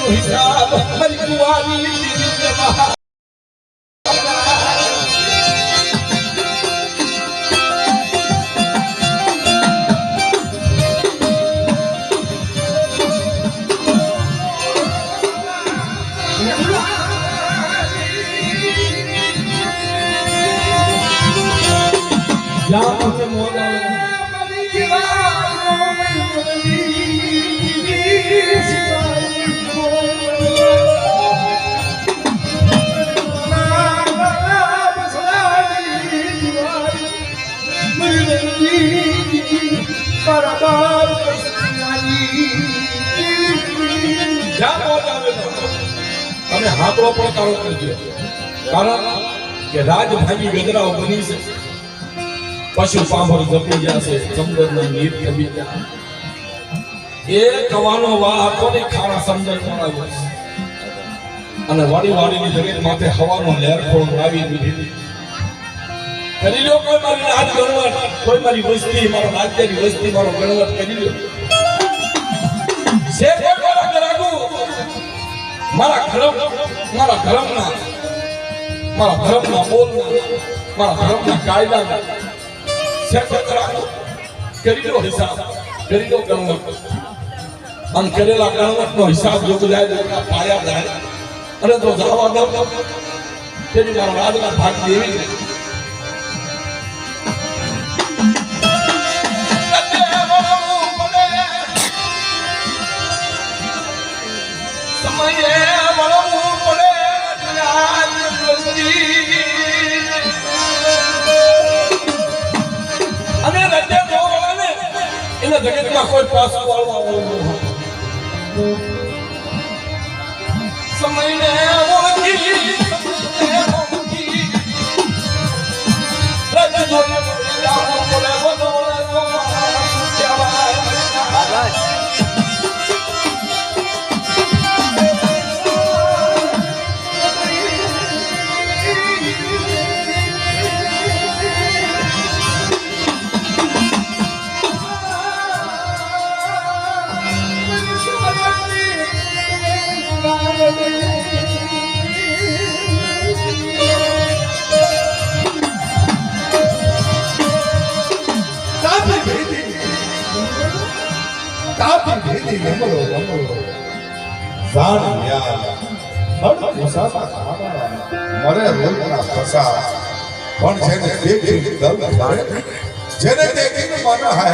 हिसाब हरी कुवारी दिव्य महा जहाँ मुझे मौज आवे તમે હાકડો પણ કાળો કરજો કારણ કે રાજ ભાગી ગજરાઓ બની છે પશુ પાંભર જપી જશે સમુદ્રના નીર કબી જા એ કવાનો વા કોને ખારા સમજણ મળાવ્યો અને વાડી વાડીની જમીન માથે હવાનો લહેર ખોળ આવી દીધી કરી લ્યો કોઈ મારી રાજ ગણવટ કોઈ મારી વસ્તી મારો રાજ્યની વસ્તી મારો ગણવટ કરી લ્યો સે કોઈ મારા ગરાગુ મારા ધર્મના બોલના મારા ધર્મના કાયદાના કરી લો હિસાબ કરી લો ગણવટ અને કરેલા ગણવટનો હિસાબ જો જાય પાયા જાય અને તો જવા દો તેની મારા રાજના ભાગ દેવી જગતમાં કોઈ પાછો વાળવા સમયને ઓળખી રજ જોઈ જાઓ બોલે બોલે જેને દેખીને મન હે